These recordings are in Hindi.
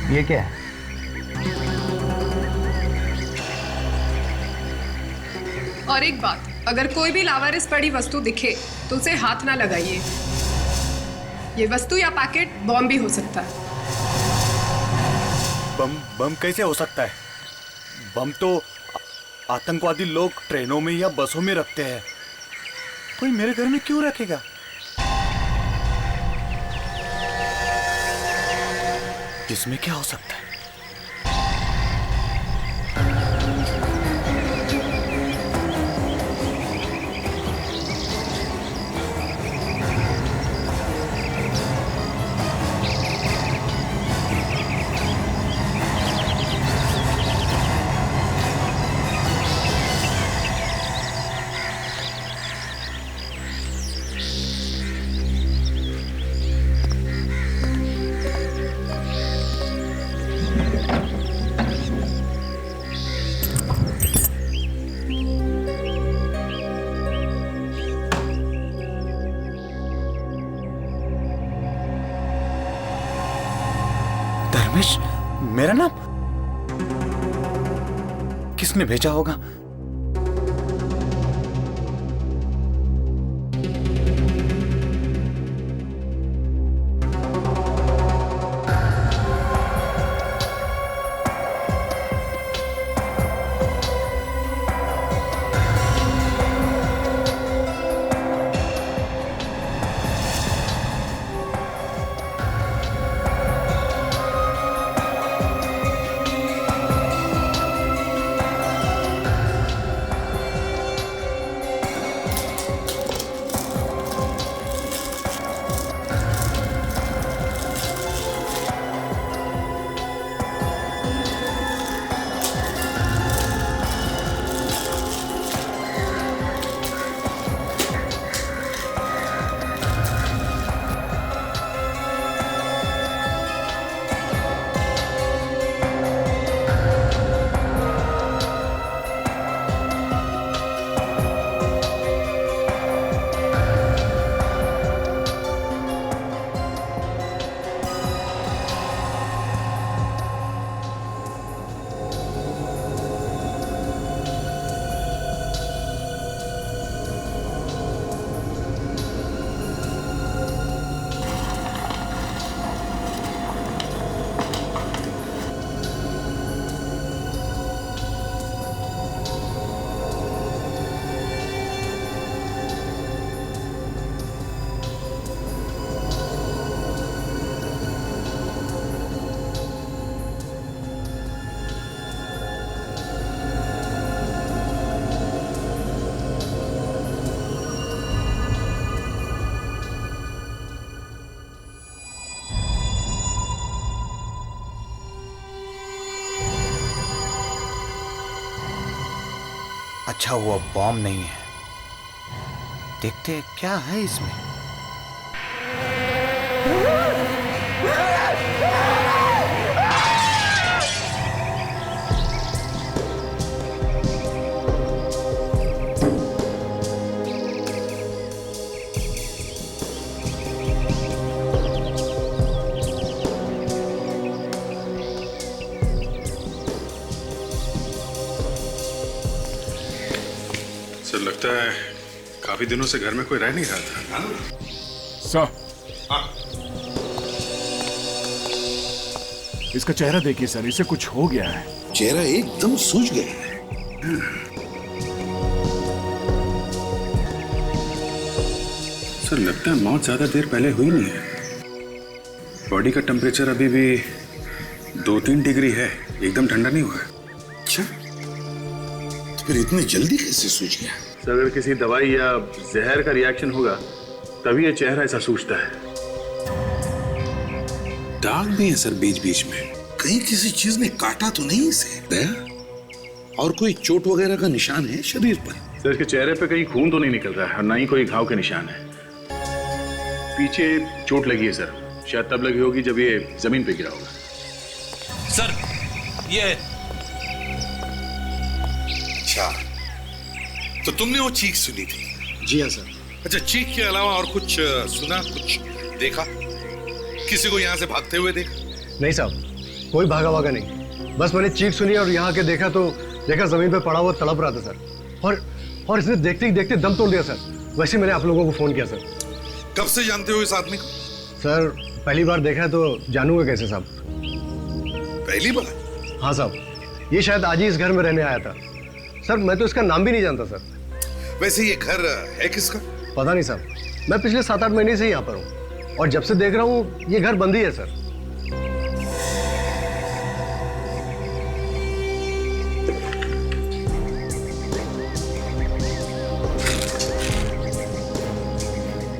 ये क्या है? और एक बात, अगर कोई भी लावारिस पड़ी वस्तु दिखे तो उसे हाथ ना लगाइए। ये वस्तु या पैकेट बॉम्ब भी हो सकता है। बम कैसे हो सकता है? बम तो आतंकवादी लोग ट्रेनों में या बसों में रखते हैं। कोई मेरे घर में क्यों रखेगा? इसमें क्या हो सकता है? धर्मेश, मेरा नाम किसने भेजा होगा? अच्छा हुआ बॉम्ब नहीं है। देखते हैं क्या है इसमें। सर, लगता है काफी दिनों से घर में कोई रह नहीं रहा था। सर, इसका चेहरा देखिए सर, इसे कुछ हो गया है। चेहरा एकदम सूज गया है। सर, लगता है मौत ज्यादा देर पहले हुई नहीं है। बॉडी का टेम्परेचर अभी भी 2-3 डिग्री है, एकदम ठंडा नहीं हुआ है। अच्छा, तो फिर इतनी जल्दी कैसे सूझ गया? सर, अगर किसी दवाई या जहर का रिएक्शन होगा तभी ये चेहरा ऐसा सूझता है। दाग भी है सर बीच बीच में। कहीं किसी चीज ने काटा तो नहीं इसे? दया और कोई चोट वगैरह का निशान है शरीर पर? सर, इसके चेहरे पे कहीं खून तो नहीं निकल रहा है और ना ही कोई घाव के निशान है। पीछे चोट लगी है सर, शायद तब लगी होगी जब ये जमीन पे गिरा होगा। सर, ये अच्छा, तो तुमने वो चीख सुनी थी? जी हाँ सर। अच्छा, चीख के अलावा और कुछ सुना, कुछ देखा? किसी को यहाँ से भागते हुए देखा? नहीं साहब, कोई भागा वागा नहीं, बस मैंने चीख सुनी और यहाँ के देखा तो जमीन पे पड़ा हुआ तड़प रहा था सर, और इसने देखते ही देखते दम तोड़ दिया सर। वैसे मैंने आप लोगों को फोन किया सर। कब से जानते हो इस आदमी को? सर पहली बार देखा है तो जानूंगा कैसे साहब? पहली बार? हाँ साहब, ये शायद आज ही इस घर में रहने आया था सर। मैं तो इसका नाम भी नहीं जानता सर। वैसे ये घर है किसका? पता नहीं साहब, मैं पिछले 7-8 महीने से यहाँ पर हूँ और जब से देख रहा हूँ ये घर बंद ही है सर।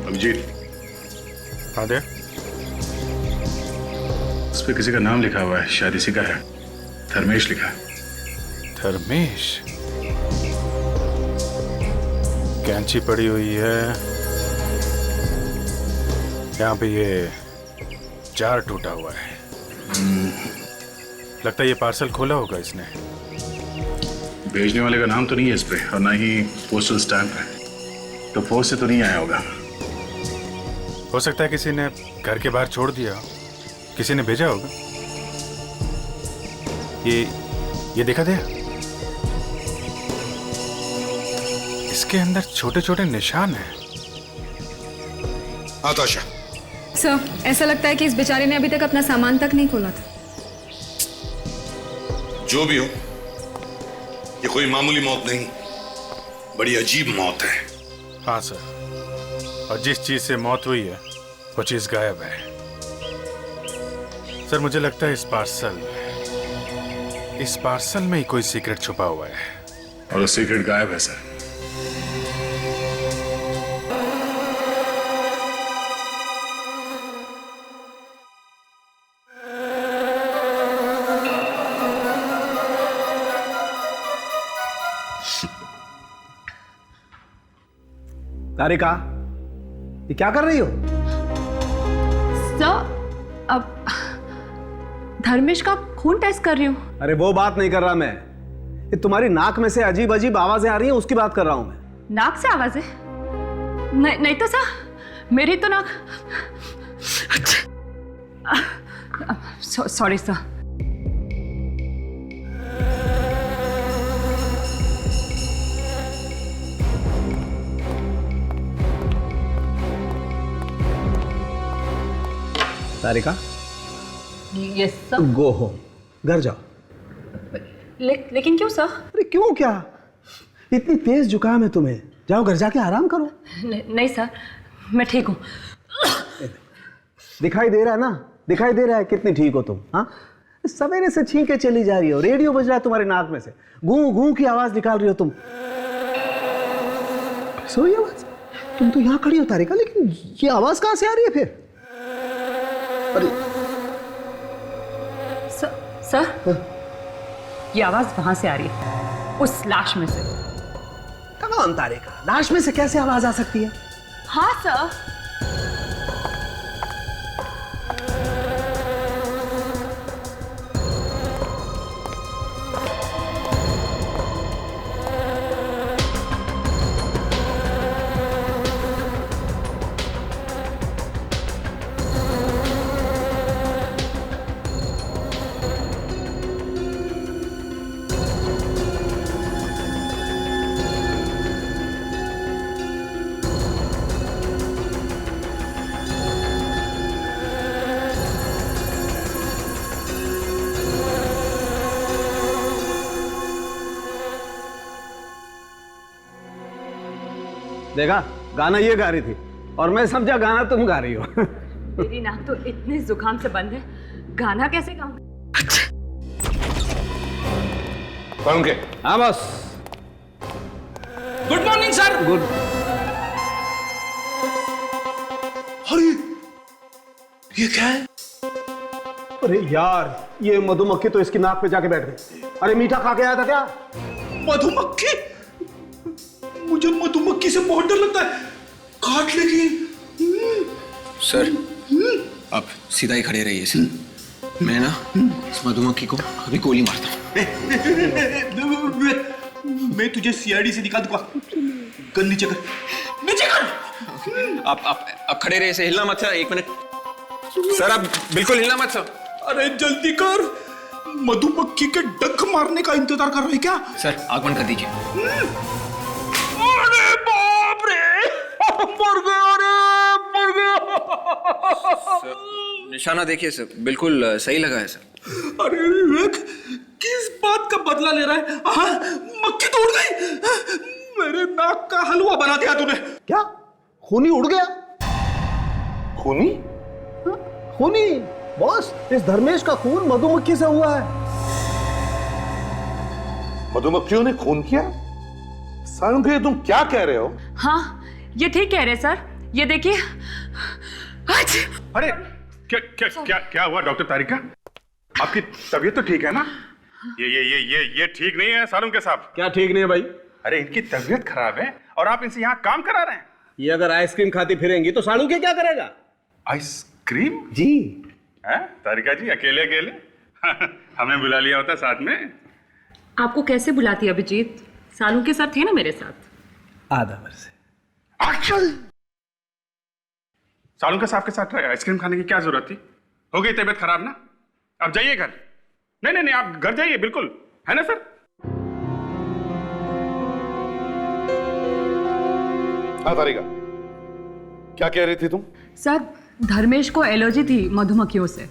अभिजीत, हाँ दे। उस पे किसी का नाम लिखा हुआ है, शायद इसी का है। धर्मेश लिखा है। धर्मेश? कैंची पड़ी हुई है यहाँ पे, ये जार टूटा हुआ है। लगता है ये पार्सल खोला होगा इसने। भेजने वाले का नाम तो नहीं है इस पे और ना ही पोस्टल स्टैंप है, तो पोस्ट से तो नहीं आया होगा। हो सकता है किसी ने घर के बाहर छोड़ दिया, किसी ने भेजा होगा। ये देखा दे, इसके अंदर छोटे छोटे निशान हैं। आताशा, सर, ऐसा लगता है कि इस बेचारे ने अभी तक अपना सामान तक नहीं खोला था। जो भी हो, ये कोई मामूली मौत नहीं, बड़ी अजीब मौत है। हाँ सर, और जिस चीज से मौत हुई है वो चीज गायब है। सर मुझे लगता है इस पार्सल में ही कोई सीक्रेट छुपा हुआ है। और वो सीक्रेट गायब है सर। तारिका, ये क्या कर रही हो? सर, अब धर्मेश का खून टेस्ट कर रही हूँ। अरे वो बात नहीं कर रहा मैं, ये तुम्हारी नाक में से अजीब अजीब आवाजें आ रही हैं, उसकी बात कर रहा हूं मैं। नाक से आवाजें? नहीं तो सर, मेरी तो नाक। Sorry sir. Tarika, yes sir. Go home, घर जाओ। लेकिन क्यों सर? अरे क्यों क्या, इतनी तेज जुकाम है तुम्हें, जाओ घर जाके आराम करो। नहीं सर, मैं ठीक हूँ। दिखाई दे रहा है ना, दिखाई दे रहा है कितनी ठीक हो तुम। हाँ, सवेरे से छींके चली जा रही हो, रेडियो बज रहा है तुम्हारे नाक में से, गूं गूं की आवाज निकाल रही हो तुम। सोई आवाज? तुम तो यहाँ खड़ी हो तारिका, लेकिन ये आवाज कहाँ से आ रही है फिर? अरे सर, ये आवाज वहां से आ रही है, उस लाश में से। कौन तारिका, लाश में से कैसे आवाज आ सकती है? हाँ सर। देखा, गाना ये गा रही थी और मैं समझा गाना तुम गा रही हो। मेरी नाक तो इतने जुकाम से बंद है, गाना कैसे गाऊं? कौन के? हाँ बस। Good morning sir. गुड। अरे ये क्या है? अरे यार, ये मधुमक्खी तो इसकी नाक पे जाके बैठ गई। अरे मीठा खा के आया था क्या? मधुमक्खी? मुझे मधुमक्खी से बहुत डर लगता है, काट लेगी। सर, आप सीधा ही खड़े रहिए सर। मैं ना इस मधुमक्खी को अभी गोली मारता हूँ। मैं तुझे सीआईडी से निकाल दूंगा। गन नीचे कर, नीचे कर। आप खड़े रहिए, हिलना मत सर। 1 मिनट सर, आप बिल्कुल हिलना मत सर। अरे जल्दी कर, मधुमक्खी के डंक मारने का इंतजार कर रहे क्या? सर आग बंद कर दीजिए। अरे बाप रे, मर गया रे, मर गया। निशाना देखिए सर, बिल्कुल सही लगा है सर। अरे विवेक, किस बात का बदला ले रहा है? हाँ, मक्खी तो उड़ गई, मेरे नाक का हलवा बना दिया तूने। क्या खूनी उड़ गया? खूनी? खूनी बॉस, इस धर्मेश का खून मधुमक्खी से हुआ है। मधुमक्खियों ने खून किया? सालुंखे, तुम क्या कह रहे हो? हाँ, ये ठीक कह रहे सर। ये देखिए। अरे क्या क्या क्या क्या हुआ डॉक्टर तारिका? आपकी तबीयत तो ठीक है ना? ये ठीक नहीं है सालुंखे साहब। क्या ठीक नहीं है भाई? अरे इनकी तबीयत खराब है और आप इनसे यहाँ काम करा रहे हैं। ये अगर आइसक्रीम खाती फिरेंगी तो सालू के क्या करेगा? आइसक्रीम? जी। हैं तारिका जी, अकेले अकेले हमें बुला लिया होता साथ में। आपको कैसे बुलाती अभिजीत? सालू के साथ थे ना मेरे साथ। आधा वर्ष से। सालुंखे साहब के साथ आइसक्रीम खाने की क्या जरूरत थी? हो गई तबीयत खराब ना, अब जाइए घर। नहीं, आप घर जाइए, बिल्कुल, है ना सर? हाँ तारिका, क्या कह रही थी तुम? सर, धर्मेश को एलर्जी थी मधुमक्खियों से,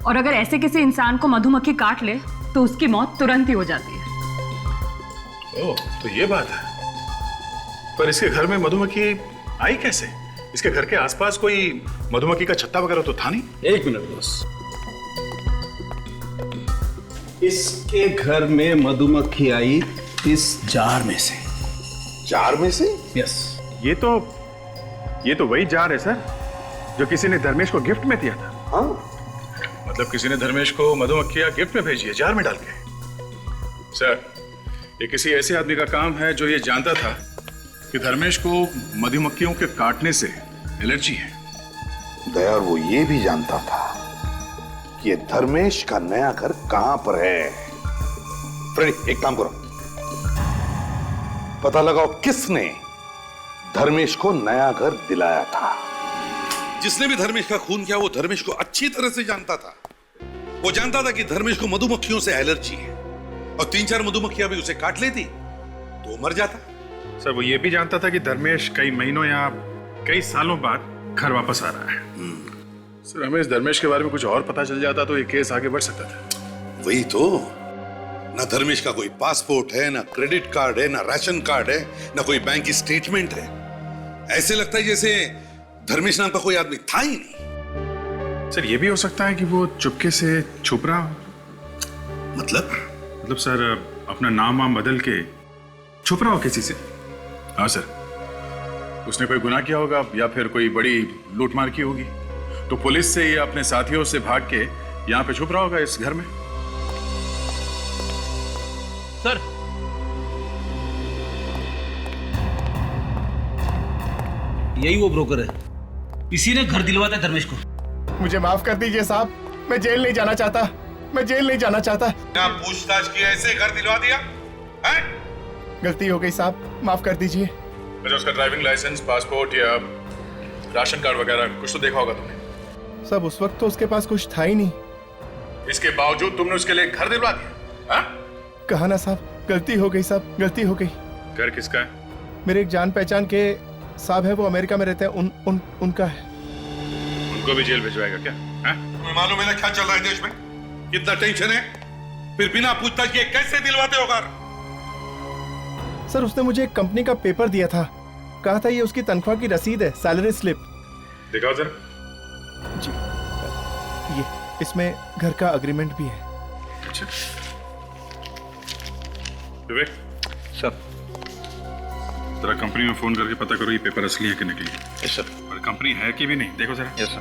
और अगर ऐसे किसी इंसान को मधुमक्खी काट ले तो उसकी मौत तुरंत ही हो जाती है। ओह, तो ये बात है। पर इसके घर में मधुमक्खी आई कैसे? इसके घर के आसपास कोई मधुमक्खी का छत्ता वगैरह तो था नहीं। एक मिनट बॉस, इसके घर में मधुमक्खी आई इस जार में से। जार में से? यस। ये तो वही जार है सर जो किसी ने धर्मेश को गिफ्ट में दिया था। हाँ, मतलब किसी ने धर्मेश को मधुमक्खियां गिफ्ट में भेजी है, जार में डाल के। सर, ये किसी ऐसे आदमी का काम है जो ये जानता था कि धर्मेश को मधुमक्खियों के काटने से एलर्जी है। दया, वो ये भी जानता था कि ये धर्मेश का नया घर कहां पर है। फ्रेडी, एक काम करो, पता लगाओ किसने धर्मेश को नया घर दिलाया था। जिसने भी धर्मेश का खून किया वो धर्मेश को अच्छी तरह से जानता था। वो जानता था कि धर्मेश को मधुमक्खियों से एलर्जी है, और 3-4 मधुमक्खियां भी उसे काट लेती तो मर जाता। सर, वो ये भी जानता था कि धर्मेश कई महीनों या कई सालों बाद घर वापस आ रहा है। सर, हमें इस धर्मेश के बारे में कुछ और पता चल जाता तो ये केस आगे बढ़ सकता था। वही तो, ना धर्मेश का कोई पासपोर्ट है, ना क्रेडिट कार्ड है, ना राशन कार्ड है, ना कोई बैंक की स्टेटमेंट है। ऐसे लगता है जैसे धर्मेश नाम का कोई आदमी था ही नहीं। सर, ये भी हो सकता है कि वो चुपके से छुप रहा हो। मतलब सर, अपना नाम वाम बदल के छुप रहा हो किसी से। हाँ सर, उसने कोई गुनाह किया होगा या फिर कोई बड़ी लूटमार की होगी, तो पुलिस से या अपने साथियों से भाग के यहाँ पे छुप रहा होगा इस घर में। सर, यही वो ब्रोकर है, इसी ने घर दिलवाता है धर्मेश को। मुझे माफ कर दीजिए साहब, मैं जेल नहीं जाना चाहता, मैं जेल नहीं जाना चाहता। क्या पूछताछ की, ऐसे घर दिलवा दिया है? गलती हो गई साहब, माफ कर दीजिए। अच्छा, उसका ड्राइविंग लाइसेंस, पासपोर्ट या राशन कार्ड वगैरह कुछ तो देखा होगा तुमने। सब उस वक्त तो उसके पास कुछ था ही नहीं। इसके बावजूद तुमने उसके लिए घर दिलवा दिया? हाँ? कहा ना साहब, गलती हो गई साहब, गलती हो गई। घर किसका है? मेरे एक जान पहचान के साहब है, वो अमेरिका में रहते हैं, उनका है। उनको भी जेल भिजवाएगा क्या? हाँ? तुम्हें मालूम है ना क्या चल रहा है देश में? कितना टेंशन है, फिर बिना पूछताछ किए कैसे दिलवाते हो घर? सर, उसने मुझे एक कंपनी का पेपर दिया था, कहा था ये उसकी तनख्वाह की रसीद है, सैलरी स्लिप। दिखाओ जरा। जी, ये इसमें घर का एग्रीमेंट भी है। अच्छा विवेक सर, जरा कंपनी में फोन करके पता करो ये पेपर असली है कि नकली है। Yes sir. और कंपनी है कि भी नहीं, देखो जरा। Yes sir.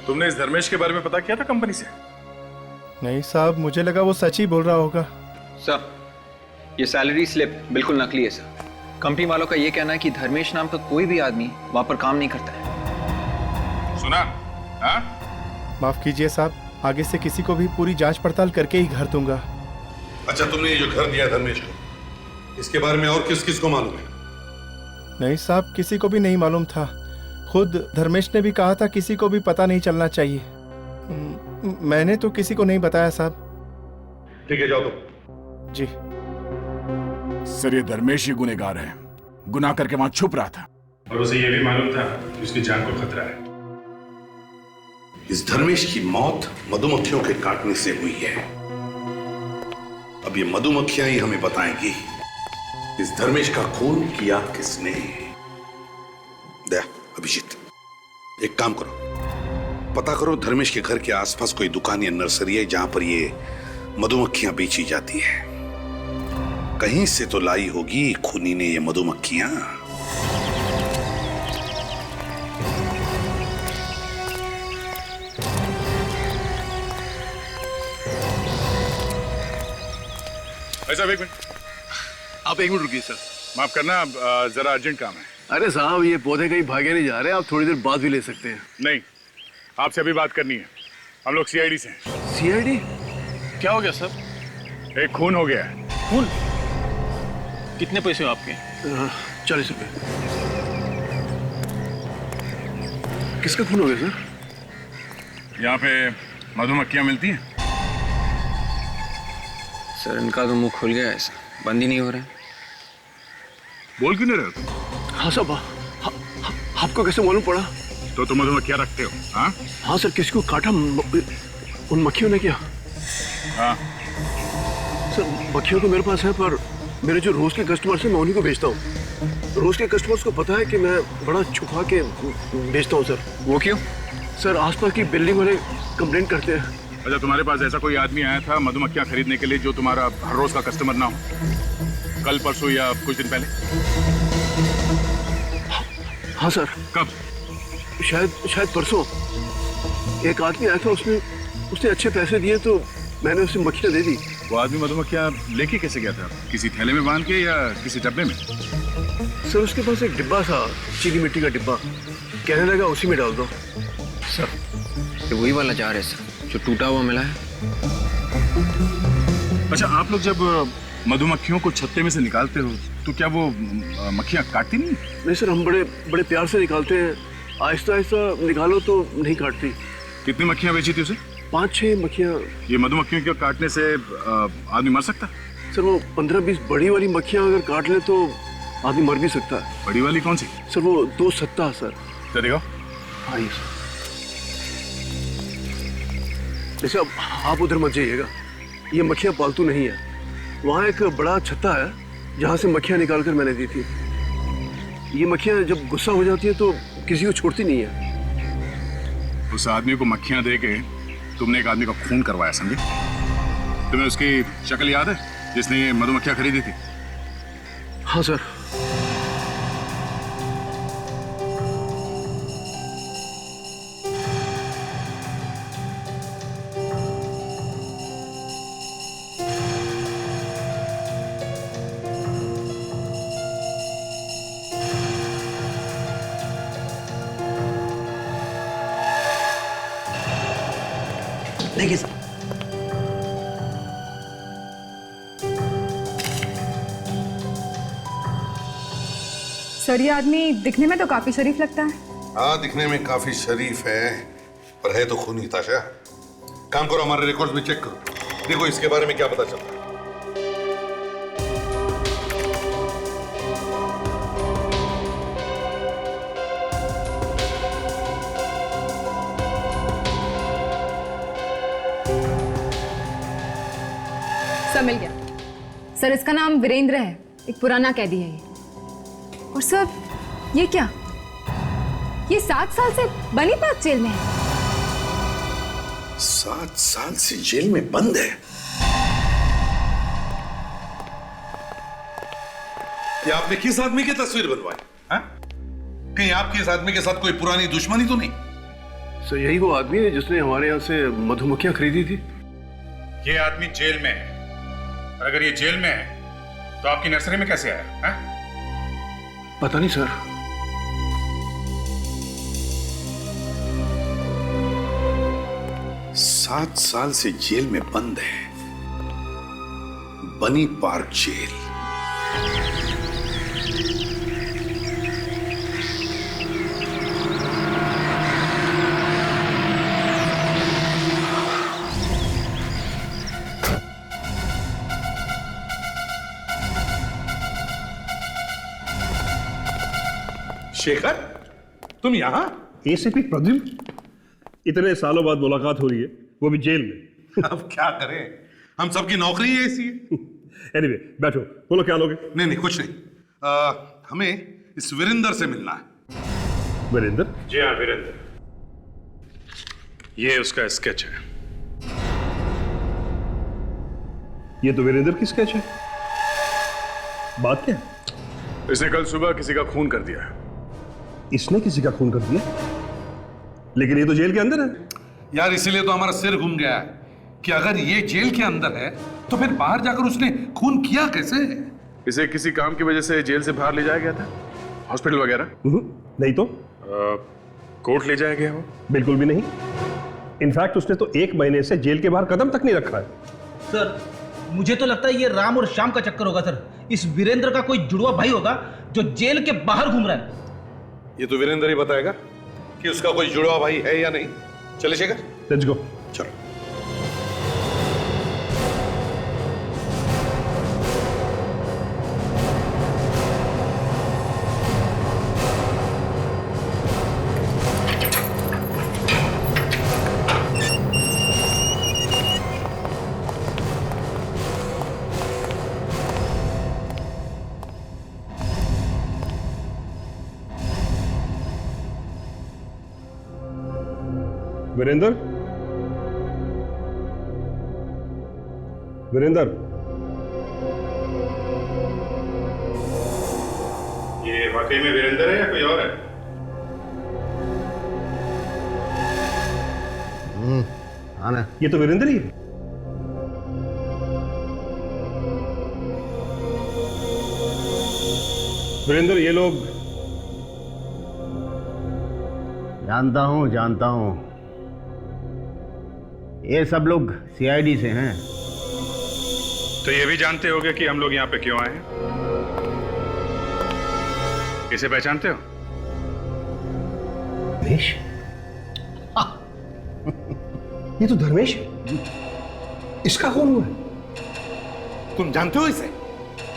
तुमने इस धर्मेश के बारे में पता किया था कंपनी से? नहीं साहब, मुझे लगा वो सच ही बोल रहा होगा। सर, ये सैलरी स्लिप बिल्कुल नकली है सर। कंपनी वालों का ये कहना है कि धर्मेश नाम का कोई भी आदमी वहां पर काम नहीं करता है। सुना? हाँ? माफ कीजिए साहब, आगे से किसी को भी पूरी जांच पड़ताल करके ही घर दूंगा। अच्छा, तुमने ये जो घर दिया धर्मेश को, इसके बारे में और किस किस को मालूम है? नहीं साहब, किसी को भी नहीं मालूम था। खुद धर्मेश ने भी कहा था किसी को भी पता नहीं चलना चाहिए। मैंने तो किसी को नहीं बताया साहब। ठीक है, जाओ तुम। जी सर, ये धर्मेश ही गुनहगार है, गुनाह करके वहां छुप रहा था और उसे यह भी मालूम था कि उसकी जान को खतरा है। इस धर्मेश की मौत मधुमक्खियों के काटने से हुई है। अब ये मधुमक्खियां ही हमें बताएंगी इस धर्मेश का खून किया किसने। दया, अभिजीत, एक काम करो, पता करो धर्मेश के घर के आसपास कोई दुकान या नर्सरी है जहां पर ये मधुमक्खियां बेची जाती है। कहीं से तो लाई होगी खूनी ने ये मधुमक्खियां। ऐसा एक मिनट, आप एक मिनट रुकिए सर। माफ करना, जरा अर्जेंट काम है। अरे साहब, ये पौधे कहीं भागे नहीं जा रहे, आप थोड़ी देर बाद भी ले सकते हैं। नहीं, आपसे अभी बात करनी है। हम लोग सीआईडी से हैं। सीआईडी? क्या हो गया सर? एक खून हो गया है। खून? कितने पैसे हो आपके? 40 रुपए। किसका खून हो गया सर? यहाँ पे मधुमक्खियाँ मिलती हैं। सर, इनका तो मुंह खुल गया है, सर, बंद ही नहीं हो रहा है। बोल क्यों नहीं रहे हो तुम? हाँ साहब, आपको कैसे मालूम पड़ा? तो तुम मधुमक्खियाँ रखते हो? हाँ हाँ सर, किसी को काटा उन मक्खियों ने क्या? हाँ सर, मक्खियों तो मेरे पास है, पर मेरे जो रोज के कस्टमर्स हैं मैं उन्हीं को बेचता हूँ। रोज के कस्टमर्स को पता है कि मैं बड़ा छुपा के बेचता हूँ सर। वो क्यों? सर, आसपास की बिल्डिंग वाले कंप्लेंट करते हैं। अच्छा, तुम्हारे पास ऐसा कोई आदमी आया था मधुमक्खियाँ खरीदने के लिए जो तुम्हारा हर रोज का कस्टमर ना हो? कल, परसों या कुछ दिन पहले? हाँ सर। कब? शायद परसों एक आदमी आया था, उसने अच्छे पैसे दिए तो मैंने उसे मक्खियाँ दे दी। वो आदमी मधुमक्खियाँ लेके कैसे गया था? किसी थैले में बांध के या किसी डब्बे में? सर, उसके पास एक डिब्बा था, चीनी मिट्टी का डिब्बा। कहने लगा उसी में डाल दो। सर, ये वही वाला जार है सर, जो टूटा हुआ मिला है। अच्छा, आप लोग जब मधुमक्खियों को छत्ते में से निकालते हो तो क्या वो मक्खियाँ काटती नहीं? नहीं सर, हम बड़े प्यार से निकालते हैं। आहिस्ता आहिस्ता निकालो तो नहीं काटती। कितनी मक्खियाँ बेची थी उसे? 5-6 मक्खियाँ। ये मधुमक्खियों के काटने से आदमी मर सकता? सर, वो 15-20 बड़ी वाली मक्खियाँ अगर काट ले तो आदमी मर भी सकता है। बड़ी वाली कौन सी? सर, वो 2 सत्ता सर। तो देखो। हाँ सर। जैसे अब आप उधर मत जाइएगा, ये मक्खियाँ पालतू नहीं है। वहाँ एक बड़ा छत्ता है जहाँ से मक्खियाँ निकाल कर मैंने दी थी। ये मक्खियाँ जब गुस्सा हो जाती है तो किसी को छोड़ती नहीं है। उस आदमी को मक्खियाँ दे के तुमने एक आदमी का खून करवाया, समझे? तुम्हें उसकी शक्ल याद है जिसने ये मधुमक्खियाँ खरीदी थी? हाँ सर। देखिए सर, सर, ये आदमी दिखने में तो काफी शरीफ लगता है। हाँ, दिखने में काफी शरीफ है, पर है तो खूनी। ताशा, काम करो, हमारे रिकॉर्ड्स में चेक करो, देखो इसके बारे में क्या पता चलता है। सब मिल गया सर। इसका नाम वीरेंद्र है, एक पुराना कैदी है ये। और सर, ये क्या? ये 7 साल से बनीपाक जेल में है। 7 साल से जेल में बंद है? ये आपने किस आदमी की तस्वीर बनवाई? हाँ? कहीं आपकी इस आदमी के साथ कोई पुरानी दुश्मनी तो नहीं? सर, यही वो आदमी है जिसने हमारे यहाँ से मधुमक्खियाँ खरीदी थी। ये आदमी जेल में है, और अगर ये जेल में है तो आपकी नर्सरी में कैसे आया? हाँ? पता नहीं सर। सात साल से जेल में बंद है, बनी पार्क जेल। शेखर, तुम यहाँ? एसीपी प्रद्युम्न, इतने सालों बाद मुलाकात हो रही है, वो भी जेल में। अब क्या करें, हम सबकी नौकरी है ऐसी है। एनीवे, बैठो, बोलो क्या लोगे? नहीं नहीं, कुछ नहीं। हमें इस वीरेंद्र से मिलना है। वीरेंद्र? जी हाँ, वीरेंद्र। ये उसका स्केच है। ये तो वीरेंद्र की स्केच है। बात क्या है? इसने कल सुबह किसी का खून कर दिया है। इसने किसी का खून कर दिया? लेकिन ये तो जेल के अंदर है। यार इसीलिए तो हमारा सिर घूम गया है कि अगर ये जेल के अंदर है तो फिर बाहर जाकर उसने खून किया कैसे? इसे किसी काम की वजह से जेल से बाहर ले जाया गया था, हॉस्पिटल वगैरह? नहीं तो कोर्ट ले जाया गया हो? बिल्कुल भी नहीं। इनफैक्ट उसने तो 1 महीने से जेल के बाहर कदम तक नहीं रखा है। सर, मुझे तो लगता है ये राम और श्याम का चक्कर होगा सर। इस वीरेंद्र का कोई जुड़वा भाई होगा जो जेल के बाहर घूम रहा है। ये तो वीरेंद्र ही बताएगा कि उसका कोई जुड़वा भाई है या नहीं। चले शेखर, लेट्स गो। चलो। वीरेंद्र, वीरेंद्र, ये वाकई में वीरेंद्र है या कोई और है? हाँ ना, ये तो वीरेंद्र ही है। वीरेंद्र, ये लोग? जानता हूं, ये सब लोग सीआईडी से हैं। तो ये भी जानते होगे कि हम लोग यहाँ पे क्यों आए हैं? इसे पहचानते हो? धर्मेश? ये तो धर्मेश है। इसका खून हुआ है। तुम जानते हो इसे?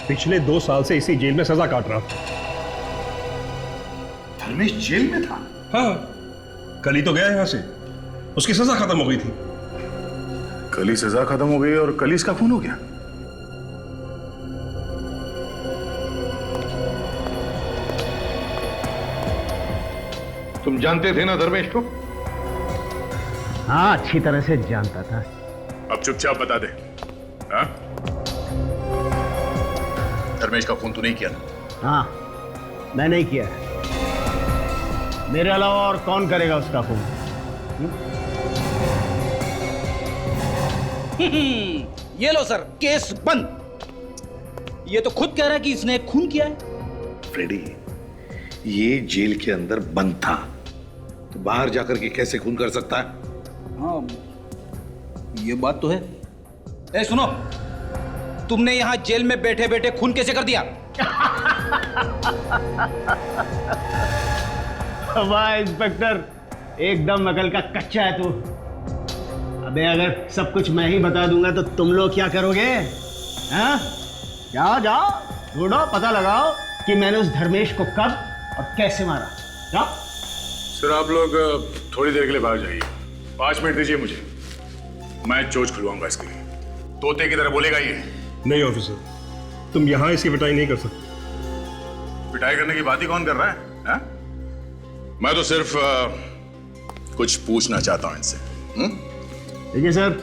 पिछले 2 साल से इसी जेल में सजा काट रहा था। धर्मेश जेल में था? हाँ, कल ही तो गया यहां से। उसकी सजा खत्म हो गई थी। कल ही सजा खत्म हो गई और कल ही इसका खून हो गया? तुम जानते थे ना धर्मेश को? हाँ, अच्छी तरह से जानता था। अब चुपचाप बता दे। हाँ? धर्मेश का खून तू नहीं किया ना? हाँ, मैं नहीं किया है। मेरे अलावा और कौन करेगा उसका खून? ये लो सर, केस बंद। ये तो खुद कह रहा है कि इसने खून किया है। फ्रेडी, ये जेल के अंदर बंद था, तो बाहर जाकर के कैसे खून कर सकता है? हाँ, ये बात तो है। ए सुनो, तुमने यहां जेल में बैठे बैठे खून कैसे कर दिया? वाह इंस्पेक्टर, एकदम अकल का कच्चा है तू। अबे अगर सब कुछ मैं ही बता दूंगा तो तुम लोग क्या करोगे? हाँ? जाओ ढूंढो, पता लगाओ कि मैंने उस धर्मेश को कब और कैसे मारा। जाओ। सर, आप लोग थोड़ी देर के लिए बाहर जाइए। 5 मिनट दीजिए मुझे, मैं चोच खुलवाऊंगा इसके लिए। तोते की तरह बोलेगा ये। नहीं ऑफिसर, तुम यहां इसकी पिटाई नहीं कर सकते। पिटाई करने की बात ही कौन कर रहा है? हा? मैं तो सिर्फ कुछ पूछना चाहता हूं इनसे। देखिए सर,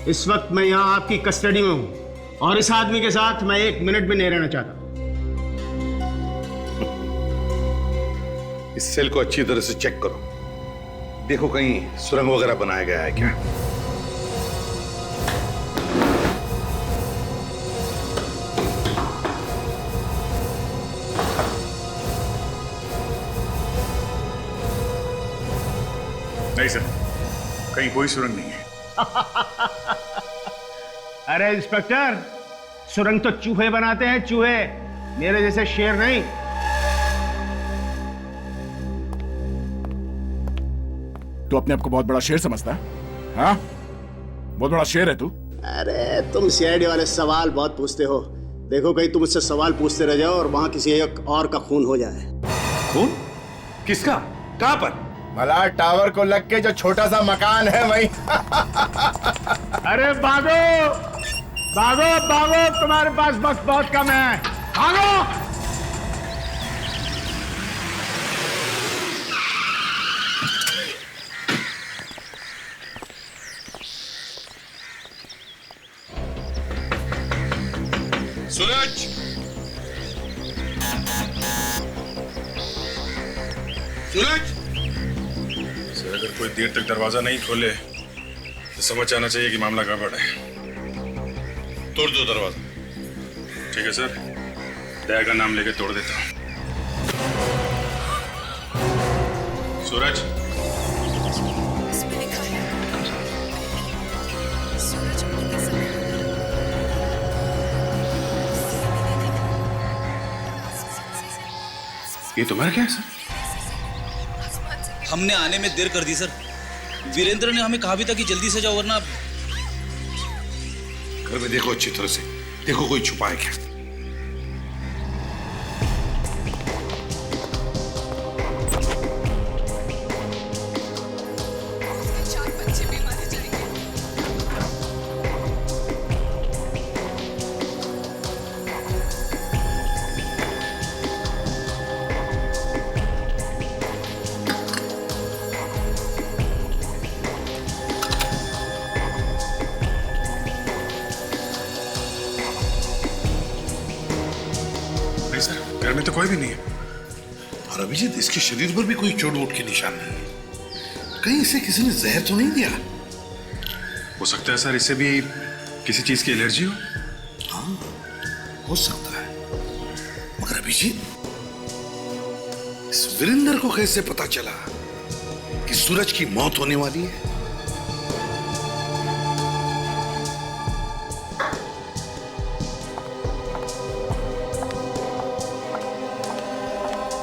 इस वक्त मैं यहाँ आपकी कस्टडी में हूँ और इस आदमी के साथ मैं 1 मिनट भी नहीं रहना चाहता। इस सेल को अच्छी तरह से चेक करो, देखो कहीं सुरंग वगैरह बनाया गया है क्या। नहीं सर, कहीं कोई सुरंग नहीं है। अरे इंस्पेक्टर, सुरंग तो चूहे बनाते हैं, चूहे, मेरे जैसे शेर नहीं। तू अपने आप को बहुत बड़ा शेर समझता है? हाँ, बहुत बड़ा शेर है तू। अरे तुम सीआईडी वाले सवाल बहुत पूछते हो। देखो कहीं तुम मुझसे सवाल पूछते रह जाओ और वहां किसी एक और का खून हो जाए। खून? किसका? कहां पर? मलाड टावर को लग के जो छोटा सा मकान है वही। अरे भागो भागो भागो, तुम्हारे पास वक्त बहुत कम है, भागो। सूरज, सूरज। सर अगर कोई देर तक दरवाजा नहीं खोले तो समझ आना चाहिए कि मामला गड़बड़ है। तोड़ दो दरवाजा। ठीक है सर, दया का नाम लेके तोड़ देता हूँ। सूरज, ये तुम्हारा क्या है सर? हमने आने में देर कर दी सर। वीरेंद्र ने हमें कहा भी था कि जल्दी से जाओ वरना। घर में देखो अच्छी तरह से, देखो कोई छुपा है क्या। घर में तो कोई भी नहीं है। और अभिजीत, इसके शरीर पर भी कोई चोट वोट के निशान नहीं है। कहीं इसे किसी ने जहर तो नहीं दिया? हो सकता है सर इसे भी किसी चीज की एलर्जी हो। हाँ, हो सकता है। मगर अभिजीत, इस वीरेंद्र को कैसे पता चला कि सूरज की मौत होने वाली है?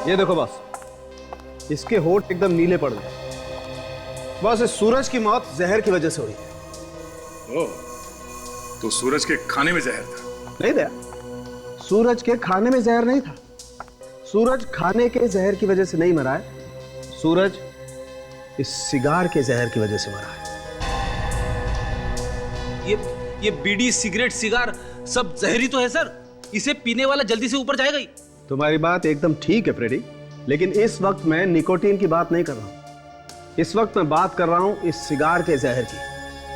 ये देखो बस, इसके होठ एकदम नीले पड़ गए। बस इस सूरज की मौत जहर की वजह से हुई है। ओह, तो सूरज के खाने में जहर था? नहीं दया, सूरज के खाने में जहर नहीं था। सूरज खाने के जहर की वजह से नहीं मरा है, सूरज इस सिगार के जहर की वजह से मरा है। ये बीड़ी, सिगरेट, सिगार सब जहरी तो है सर। इसे पीने वाला जल्दी से ऊपर जाएगा ही। तुम्हारी बात एकदम ठीक है फ्रेडी, लेकिन इस वक्त मैं निकोटीन की बात नहीं कर रहा हूं। इस वक्त मैं बात कर रहा हूं इस सिगार के जहर की।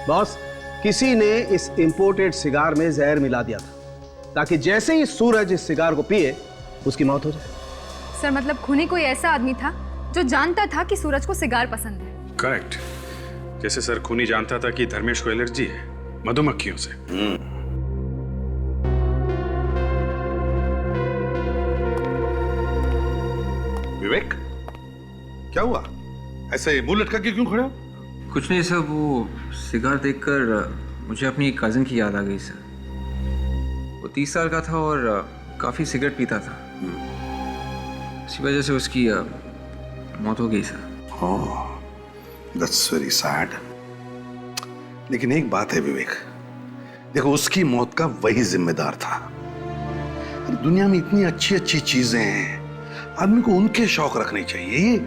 बॉस, किसी ने इस इंपोर्टेड सिगार में जहर मिला दिया था ताकि जैसे ही सूरज इस सिगार को पिए उसकी मौत हो जाए। सर मतलब खूनी कोई ऐसा आदमी था जो जानता था कि सूरज को सिगार पसंद है। करेक्ट। जैसे सर खूनी जानता था कि धर्मेश को एलर्जी है मधुमक्खियों से। विवेक, क्या हुआ? ऐसे मुंह लटका के क्यों खड़े हो? कुछ नहीं सर, वो सिगार देखकर मुझे अपनी कजिन की याद आ गई सर। वो 30 साल का था और काफी सिगरेट पीता था। इसी वजह से उसकी मौत हो गई sir. Oh, that's very sad. लेकिन एक बात है विवेक, देखो उसकी मौत का वही जिम्मेदार था। दुनिया में इतनी अच्छी अच्छी चीजें हैं, आदमी को उनके शौक रखने चाहिए। ये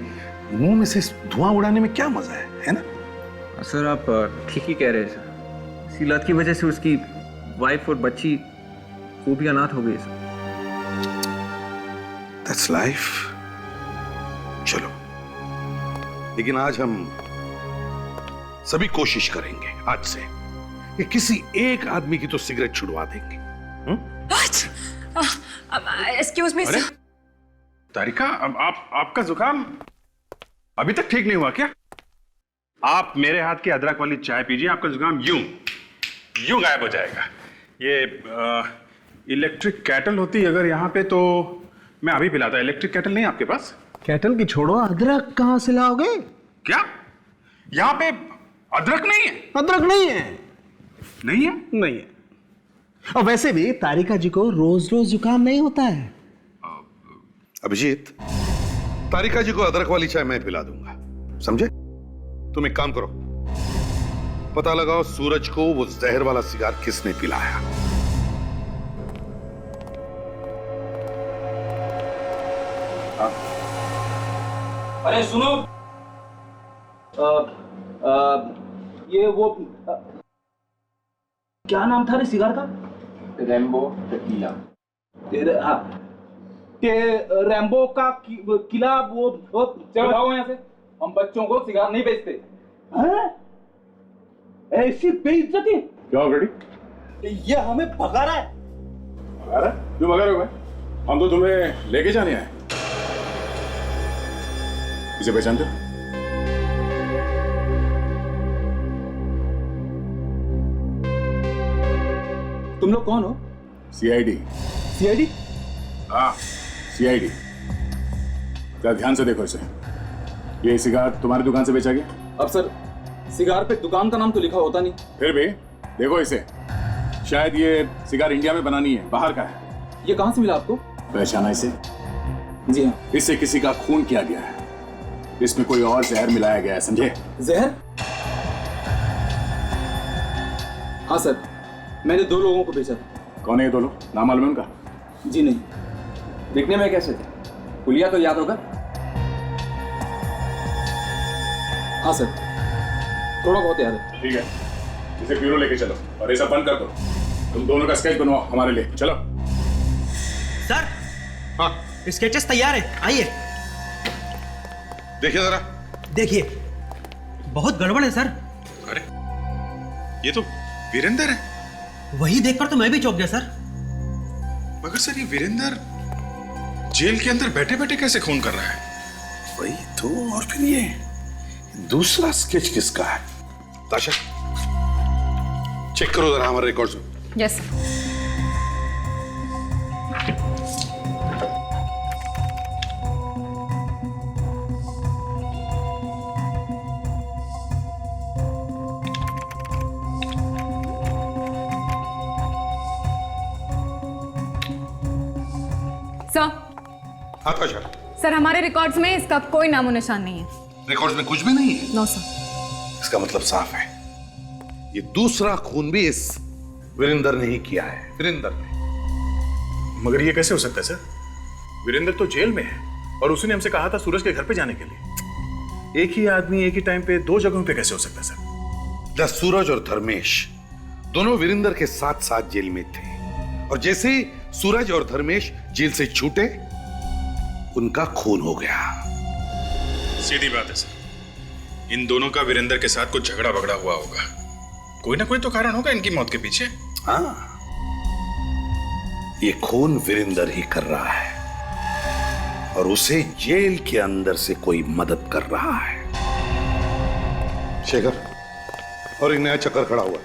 मुंह में से धुआं उड़ाने में क्या मजा है ना? सर आप ठीक ही कह रहे हैं सर। इसी लत की वजह से उसकी वाइफ और बच्ची वो भी अनाथ हो गई सर। That's life. चलो, लेकिन आज हम सभी कोशिश करेंगे आज से कि किसी एक आदमी की तो सिगरेट छुड़वा देंगे। Excuse me sir. तारिका, अब आपका जुकाम अभी तक ठीक नहीं हुआ क्या? आप मेरे हाथ की अदरक वाली चाय पीजिए, आपका जुकाम यूं गायब हो जाएगा। ये इलेक्ट्रिक कैटल होती अगर यहाँ पे तो मैं अभी पिलाता। इलेक्ट्रिक कैटल नहीं आपके पास? कैटल की छोड़ो, अदरक कहाँ से लाओगे? क्या यहाँ पे अदरक नहीं है? अदरक नहीं है। नहीं है? नहीं है। और वैसे भी तारिका जी को रोज रोज जुकाम नहीं होता है। अभिजीत, तारिका जी को अदरक वाली चाय मैं पिला दूंगा, समझे? तुम एक काम करो, पता लगाओ सूरज को वो जहर वाला सिगार किसने पिलाया। हाँ, अरे सुनो, ये वो क्या नाम था रे सिगार का? रैम्बो टीला। हाँ, के रैम्बो का किला वो चलो भागो यहाँ से। हम बच्चों को सिगार नहीं बेचते। हैं? ऐसी बेइज्जती? क्या रेडी? ये हमें भगा रहा है। भगा रहा है? क्यों भगा रहे हो भाई? हम तो तुम्हें लेके जाने आए। इसे पहचानते हो? तुम लोग कौन हो? सीआईडी। सीआईडी? हाँ, सीआईडी। जरा ध्यान से देखो इसे। ये सिगार तुम्हारी दुकान से बेचा गया? अब सर, सिगार पे दुकान का नाम तो लिखा होता नहीं। फिर भी देखो इसे, शायद ये सिगार इंडिया में बनानी है, बाहर का है। ये कहाँ से मिला आपको? पहचाना इसे? जी हाँ। इससे किसी का खून किया गया है। इसमें कोई और जहर मिलाया गया है, समझे? जहर? हाँ सर, मैंने 2 लोगों को बेचा था। कौन है ये 2 लोग? नाम मालूम है उनका? जी नहीं। दिखने में कैसे थे? पुलिया तो याद होगा? हाँ सर, थोड़ा बहुत याद है। ठीक है, इसे ब्यूरो लेके चलो और ये सब बंद कर दो। तुम दोनों का स्केच बनवाओ हमारे लिए, चलो। सर, हाँ, स्केचेस तैयार है, आइए देखिए जरा। देखिए, बहुत गड़बड़ है सर। अरे, ये तो वीरेंद्र है। वही देखकर तो मैं भी चौंक गया सर। मगर सर, ये वीरेंद्र जेल के अंदर बैठे बैठे कैसे खून कर रहा है? वही तो। और फिर ये दूसरा स्केच किसका है? ताशा, चेक करो जरा हमारे रिकॉर्ड्स में। Yes sir. हाँ ताशा, सर, हमारे रिकॉर्ड्स में इसका कोई नामो निशान नहीं है। रिकॉर्ड्स में कुछ भी नहीं है? No sir. इसका मतलब साफ है, ये दूसरा खून भी इस वीरेंद्र ने ही किया है। वीरेंद्र ने। मगर ये कैसे हो सकता है सर? वीरेंद्र तो जेल में है और उसने हमसे कहा था सूरज के घर पे जाने के लिए। एक ही आदमी एक ही टाइम पे 2 जगहों पे कैसे हो सकता है सर? सूरज और धर्मेश दोनों वीरेंद्र के साथ साथ जेल में थे, और जैसे ही सूरज और धर्मेश जेल से छूटे, उनका खून हो गया। सीधी बात है सर, इन दोनों का वीरेंद्र के साथ कुछ झगड़ा बगड़ा हुआ होगा। कोई ना कोई तो कारण होगा इनकी मौत के पीछे। हाँ, ये खून वीरेंद्र ही कर रहा है, और उसे जेल के अंदर से कोई मदद कर रहा है। शेखर, और एक नया चक्कर खड़ा हुआ है।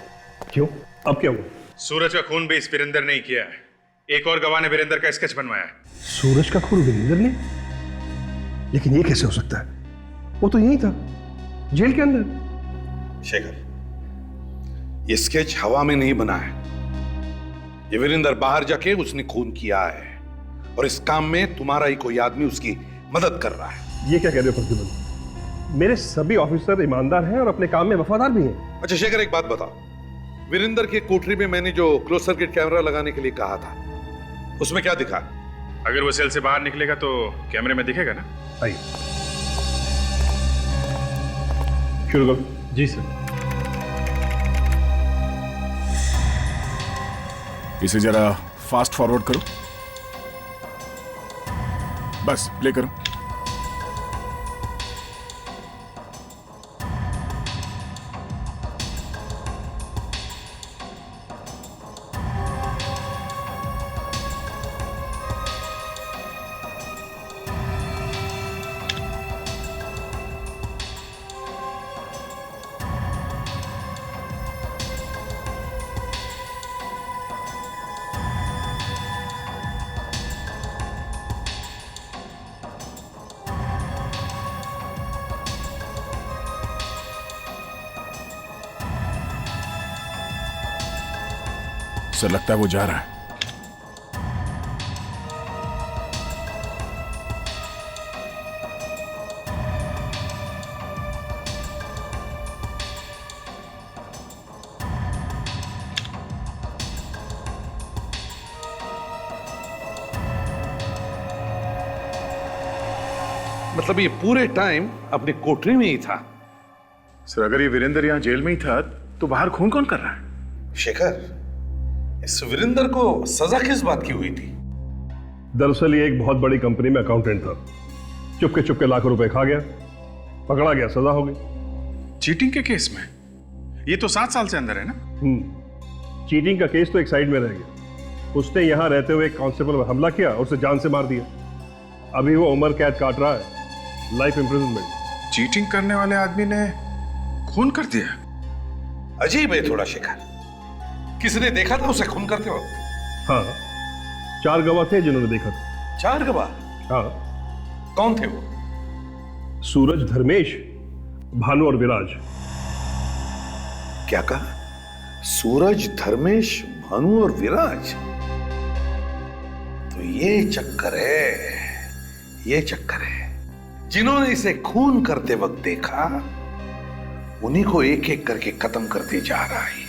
क्यों? अब क्या हुआ? सूरज का खून भी इस वीरेंद्र ने ही किया है। एक और गवाह ने वीरेंद्र का स्केच बनवाया है। सूरज का खून वीरेंद्र ने? लेकिन ये कैसे हो सकता है? वो तो यही था, जेल के अंदर। शेखर, ये स्केच हवा में नहीं बना है। ये वीरेंद्र बाहर जाके उसने खून किया है, और इस काम में तुम्हारा ही कोई आदमी उसकी मदद कर रहा है। ये क्या कह रहे हो प्रतिबल? मेरे सभी ऑफिसर ईमानदार हैं और अपने काम में वफादार भी हैं। अच्छा शेखर, एक बात बताओ, वीरेंद्र के कोठरी में मैंने जो क्लोज सर्किट कैमरा लगाने के लिए कहा था, उसमें क्या दिखा? अगर वो सेल से बाहर निकलेगा तो कैमरे में दिखेगा ना। आइए शुरू करो। जी सर। इसे जरा फास्ट फॉरवर्ड करो। बस प्ले करो। सर, लगता है वो जा रहा है। मतलब ये पूरे टाइम अपनी कोठरी में ही था? सर अगर ये वीरेंद्र यहाँ जेल में ही था तो बाहर खून कौन कर रहा है? शेखर, इस वीरेंद्र को सजा किस बात की हुई थी? दरअसल ये एक बहुत बड़ी कंपनी में अकाउंटेंट था। चुपके चुपके लाखों रुपए खा गया, पकड़ा गया, सजा हो गई। चीटिंग के केस में? ये तो 7 साल से अंदर है ना? चीटिंग का केस तो एक साइड में रह गया। उसने यहां रहते हुए एक कांस्टेबल पर हमला किया और उसे जान से मार दिया। अभी वो उम्र कैद काट रहा है, लाइफ इंप्रिजनमेंट। चीटिंग करने वाले आदमी ने खून कर दिया? अजीब है थोड़ा शेखर। किसने देखा था उसे खून करते हो? हाँ, 4 गवाह थे जिन्होंने देखा था। 4 गवाह? हाँ। कौन थे वो? सूरज, धर्मेश, भानु और विराज। क्या कहा? सूरज, धर्मेश, भानु और विराज? तो ये चक्कर है, ये चक्कर है। जिन्होंने इसे खून करते वक्त देखा उन्हीं को एक एक करके खत्म करते जा रहा है।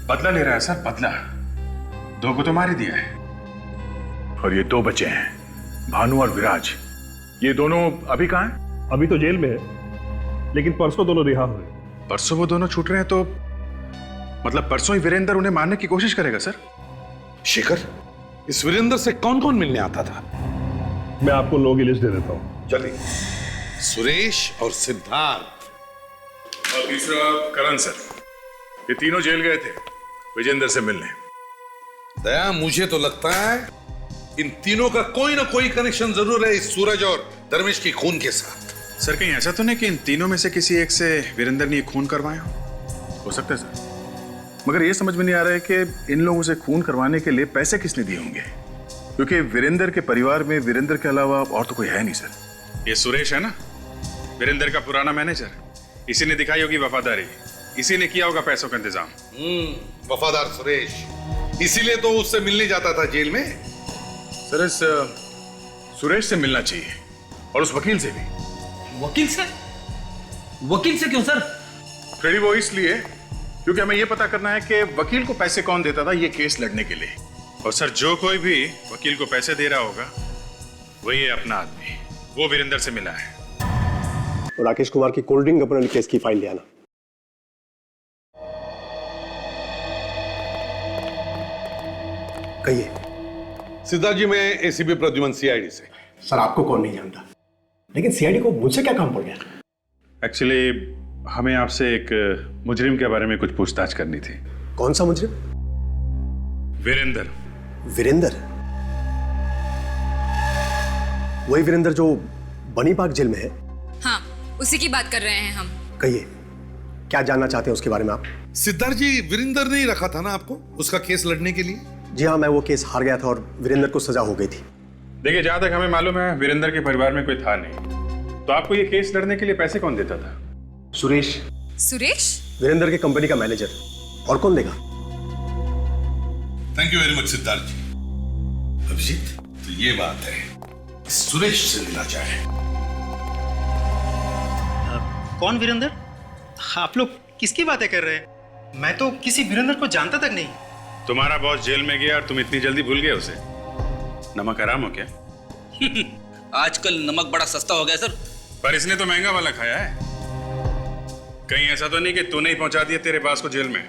बदला ले रहा है सर, बदला। 2 को तो मार ही दिया है और ये 2 बचे हैं, भानु और विराज। ये दोनों अभी कहां हैं? अभी तो जेल में है, लेकिन परसों दोनों रिहा हुए। परसों वो दोनों छूट रहे हैं तो मतलब परसों ही वीरेंद्र उन्हें मारने की कोशिश करेगा सर? शेखर, इस वीरेंद्र से कौन कौन मिलने आता था? मैं आपको लोगों की लिस्ट दे देता हूं। चलिए। सुरेश और सिद्धार्थ और तीसरा करण सर। ये तीनों जेल गए थे विजेंद्र से मिलने। दया, मुझे तो लगता है इन तीनों का कोई ना कोई कनेक्शन जरूर है इस सूरज और धर्मेश की खून के साथ। सर कहीं ऐसा तो नहीं कि इन तीनों में से किसी एक से वीरेंद्र ने खून करवाया हो सकता है सर, मगर ये समझ में नहीं आ रहा है कि इन लोगों से खून करवाने के लिए पैसे किसने दिए होंगे, क्योंकि वीरेंद्र के परिवार में वीरेंद्र के अलावा और तो कोई है नहीं सर। ये सुरेश है ना, वीरेंद्र का पुराना मैनेजर, इसी ने दिखाई होगी वफादारी, इसी ने किया होगा पैसों का इंतजाम। वफादार सुरेश, इसीलिए तो उससे मिलने जाता था जेल में। सर इस सुरेश से मिलना चाहिए और उस वकील से भी। वकील से? वकील से क्यों सर? फ्रेडी, वो इसलिए क्योंकि हमें यह पता करना है कि वकील को पैसे कौन देता था ये केस लड़ने के लिए। और सर जो कोई भी वकील को पैसे दे रहा होगा वही है अपना आदमी, वो वीरेंद्र से मिला है। राकेश कुमार की कोल्ड ड्रिंक अपने केस की फाइल ले आना। कहिए। सिद्धार्थ जी, मैं एसीपी प्रद्युमन, सीआईडी से। सर आपको कौन नहीं जानता, लेकिन सीआईडी को मुझसे क्या काम पड़ गया? एक्चुअली हमें आपसे एक मुजरिम के बारे में कुछ पूछताछ करनी थी। कौन सा मुजरिम? वीरेंद्र। वीरेंद्र? वही वीरेंद्र जो बनी पार्क जेल में है? हाँ, उसी की बात कर रहे हैं हम। कहिए, क्या जानना चाहते हैं उसके बारे में आप? सिद्धार्थ जी, वीरेंद्र ने ही रखा था ना आपको उसका केस लड़ने के लिए? जी हाँ, मैं वो केस हार गया था और वीरेंद्र को सजा हो गई थी। देखिए, जहां तक हमें मालूम है वीरेंद्र के परिवार में कोई था नहीं, तो आपको ये केस लड़ने के लिए पैसे कौन देता था? सुरेश। सुरेश? वीरेंद्र की कंपनी का मैनेजर, और कौन देगा? Thank you very much Siddharth ji. Abhijit, तो ये बात है, सुरेश से मिला जाए। कौन वीरेंद्र? आप लोग किसकी बातें कर रहे हैं? मैं तो किसी वीरेंद्र को जानता तक नहीं। तुम्हारा बॉस जेल में गया और तुम इतनी जल्दी भूल गए उसे? नमक हराम हो क्या? आजकल नमक बड़ा सस्ता हो गया सर। पर इसने तो महंगा वाला खाया है। कहीं ऐसा तो नहीं कि तूने ही पहुंचा दिया तेरे बास को जेल में?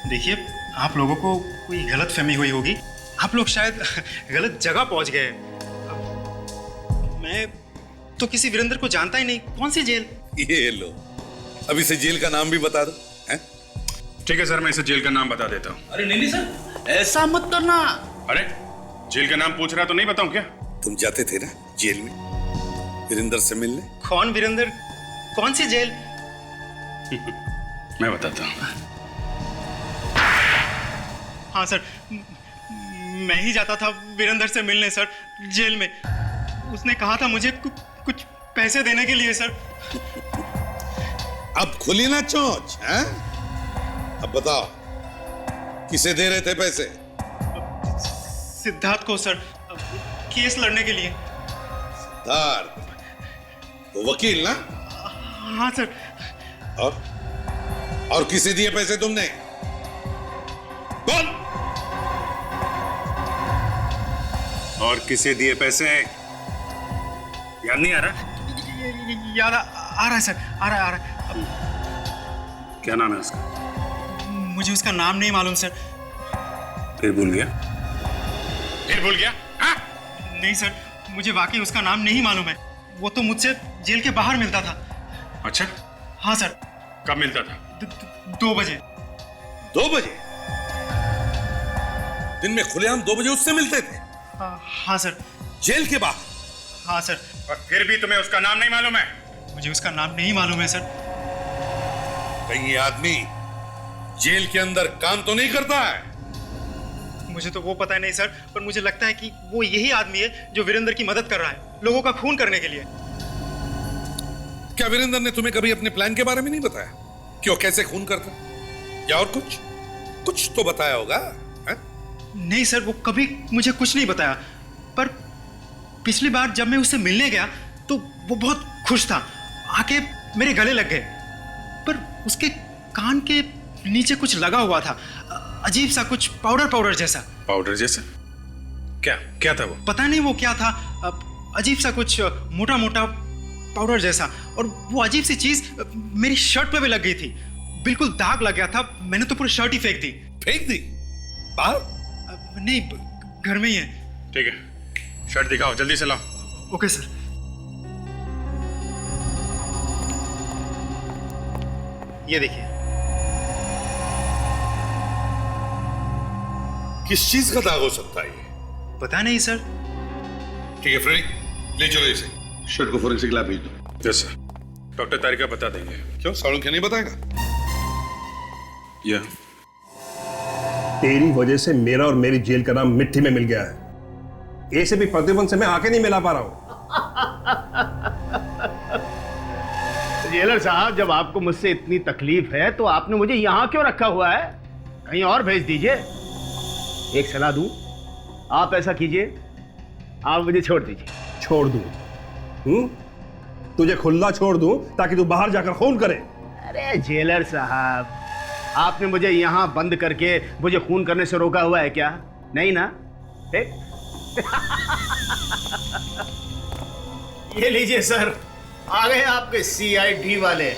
देखिए, आप लोगों को कोई गलत फहमी हुई होगी, आप लोग शायद गलत जगह पहुंच गए। मैं तो किसी वीरेंद्र को जानता ही नहीं। कौन सी जेल? ये लो, अभी से जेल का नाम भी बता दो। ठीक है सर, मैं इसे जेल का नाम बता देता हूँ। अरे नहीं सर, ऐसा मत करना। अरे जेल का नाम पूछ रहा तो नहीं बताऊं क्या? तुम जाते थे ना जेल में वीरेंद्र से मिलने? कौन वीरेंद्र? कौन सी जेल? मैं बताता हूँ। हाँ सर, मैं ही जाता था वीरेंद्र से मिलने सर, जेल में। उसने कहा था मुझे कुछ पैसे देने के लिए सर। अब खुली ना चोंच, हैं? अब बताओ, किसे दे रहे थे पैसे? सिद्धार्थ को सर, केस लड़ने के लिए। सिद्धार्थ, वो वकील ना? हाँ सर। और किसे दिए पैसे तुमने? कौन? और किसे दिए पैसे? याद नहीं आ रहा? याद आ रहा है सर, आ रहा है। क्या नाम है उसका? मुझे उसका नाम नहीं मालूम सर। फिर भूल गया? फिर भूल गया? हाँ? नहीं सर, मुझे वाकई उसका नाम नहीं मालूम है। वो तो मुझसे जेल के बाहर मिलता था। अच्छा, हाँ सर। कब मिलता था? 2 बजे। 2 बजे? दिन में खुलेआम 2 बजे उससे मिलते थे? हाँ सर। जेल के बाहर? हाँ सर। और फिर भी तुम्हें उसका नाम नहीं मालूम है? मुझे उसका नाम नहीं मालूम है सर। कहीं ये आदमी जेल के अंदर काम तो नहीं करता है? मुझे तो वो पता नहीं सर, पर मुझे लगता है कि वो यही आदमी है जो वीरेंद्र की मदद कर रहा है, लोगों का खून करने के लिए। क्या वीरेंद्र ने तुम्हें कभी अपने प्लान के बारे में नहीं बताया कि वो कैसे खून करता, या और कुछ तो बताया होगा? है? नहीं सर, वो कभी मुझे कुछ नहीं बताया, पर पिछली बार जब मैं उससे मिलने गया तो वो बहुत खुश था, आके मेरे गले लग गए, पर उसके कान के नीचे कुछ लगा हुआ था, अजीब सा कुछ पाउडर जैसा। पाउडर जैसा? क्या था वो? पता नहीं वो क्या था, अजीब सा कुछ मोटा मोटा पाउडर जैसा, और वो अजीब सी चीज मेरी शर्ट पे भी लग गई थी, बिल्कुल दाग लग गया था। मैंने तो पूरी शर्ट ही फेंक दी। फेंक दी? बाहर? नहीं, घर में ही है। ठीक है, शर्ट दिखाओ, जल्दी से लाओ। Okay sir. ये देखिए। किस चीज का दाग हो सकता है ये? पता नहीं सर। ठीक है फ्रेडी, ले चलो इसे, शर्ट को फोरेंसिक लैब भेज दो। यस सर, डॉक्टर तारिका बता देंगे। क्यों, सालुंखे नहीं बताएगा? या तेरी वजह से मेरा और मेरी जेल का नाम मिट्टी में मिल गया है। ऐसे भी प्रतिबंध से मैं आके नहीं मिला पा रहा हूं। जेलर साहब, जब आपको मुझसे इतनी तकलीफ है तो आपने मुझे यहां क्यों रखा हुआ है? कहीं और भेज दीजिए। एक सलाह दूं, आप ऐसा कीजिए, आप मुझे छोड़ दीजिए। छोड़ दूं? तुझे खुला छोड़ दूं ताकि तू बाहर जाकर खून करे? अरे जेलर साहब, आपने मुझे यहां बंद करके मुझे खून करने से रोका हुआ है क्या? नहीं ना? ये लीजिए सर, आ गए आपके CID वाले।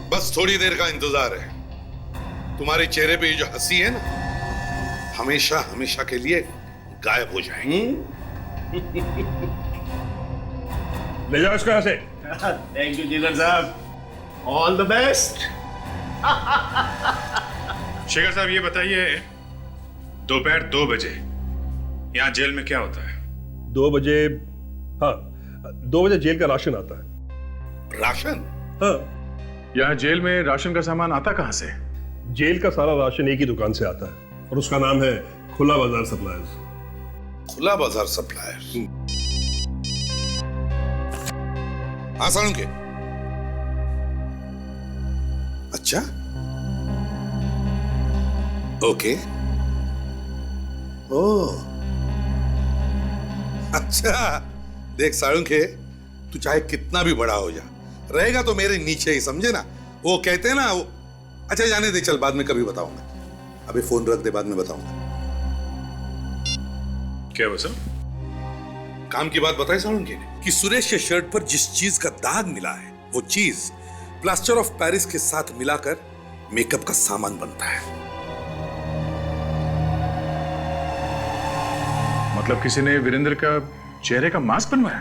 बस थोड़ी देर का इंतजार है। तुम्हारे चेहरे पे ये जो हंसी है ना, हमेशा हमेशा के लिए गायब हो जाएगी। ले जाओ इसको यहां से। थैंक यू जेलर साहब, ऑल द बेस्ट। शेखर साहब, ये बताइए, दोपहर 2 बजे यहाँ जेल में क्या होता है? 2 बजे, हाँ, 2 बजे जेल का राशन आता है। राशन? हाँ। यहाँ जेल में राशन का सामान आता कहाँ से? जेल का सारा राशन एक ही दुकान से आता है और उसका नाम है खुला बाजार सप्लायर्स। खुला बाजार सप्लायर्स? हाँ सालुंखे। अच्छा, ओके। ओह, अच्छा। देख सालुंखे, तू चाहे कितना भी बड़ा हो जा, रहेगा तो मेरे नीचे ही, समझे ना? वो कहते हैं ना वो, अच्छा जाने दे, चल बाद में कभी बताऊंगा, अभी फोन रख दे, बाद में बताऊंगा। क्या बस काम की बात बताई सालुंखे ने कि सुरेश के शर्ट पर जिस चीज का दाग मिला है, वो चीज प्लास्टर ऑफ पेरिस के साथ मिलाकर मेकअप का सामान बनता है। मतलब किसी ने वीरेंद्र का चेहरे का मास्क बनवाया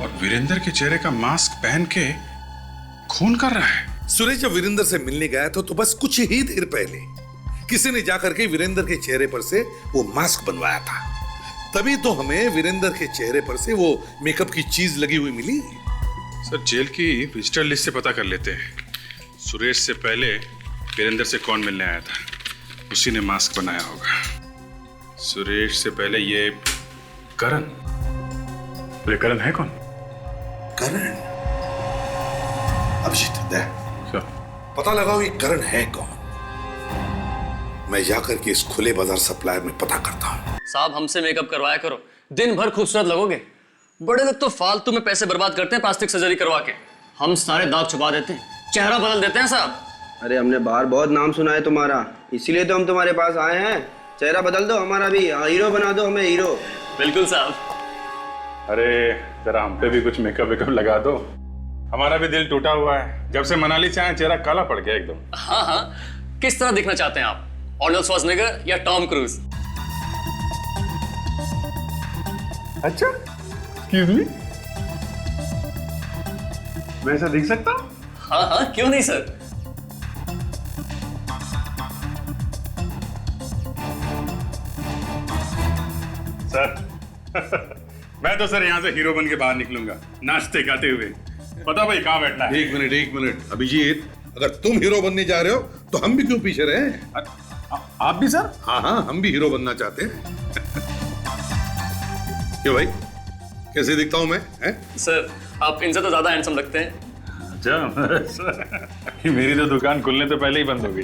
और वीरेंद्र के चेहरे का मास्क पहन के खून कर रहा है। सुरेश जब वीरेंद्र से मिलने गया तो बस कुछ ही देर पहले किसी ने जाकर के वीरेंद्र के चेहरे पर से वो मास्क बनवाया था, तभी तो हमें वीरेंद्र के चेहरे पर से वो मेकअप की चीज लगी हुई मिली। सर, जेल की विजिटर लिस्ट से पता कर लेते हैं, सुरेश से पहले वीरेंद्र से कौन मिलने आया था, उसी ने मास्क बनाया होगा। सुरेश से पहले ये करण। ये करण है कौन? करण? अभिजीत, दे पता लगाओ ये करण है कौन। मैं जाकर के इस खुले बाजार सप्लायर में पता करता हूँ। साहब, हमसे मेकअप करवाया करो, दिन भर खूबसूरत लगोगे। बड़े लोग तो फालतू में पैसे बर्बाद करते हैं प्लास्टिक सर्जरी करवा के, हम सारे दाग छुपा देते हैं, चेहरा बदल देते हैं साहब। अरे हमने बाहर बहुत नाम सुना है तुम्हारा, इसीलिए तो हम तुम्हारे पास आए हैं। चेहरा बदल दो हमारा भी, हीरो बना दो हमें, हीरो। बिल्कुल साहब। अरे जरा हम पे भी कुछ मेकअप वेकअप लगा दो, हमारा भी दिल टूटा हुआ है। जब से मनाली से आए चेहरा काला पड़ गया एकदम। हाँ हाँ, किस तरह दिखना चाहते हैं आप, आर्नल्ड श्वार्ज़नेगर या टॉम क्रूज? अच्छा, एक्सक्यूज मी, मैं ऐसा दिख सकता हूँ? हाँ हाँ, क्यों नहीं सर। सर मैं तो सर यहाँ से हीरो बन के बाहर निकलूंगा नाचते गाते हुए। पता भाई कहाँ बैठना है? एक मिनट अभिजीत, अगर तुम हीरो बनने जा रहे हो तो हम भी क्यों पीछे रहे? आप भी सर? हाँ, हम भी हीरो बनना चाहते हैं। क्यों भाई, कैसे दिखता हूं मैं? सर आप इनसे तो ज्यादा हैंडसम लगते हैं। अच्छा, मेरी तो दुकान खुलने तो पहले ही बंद हो गई।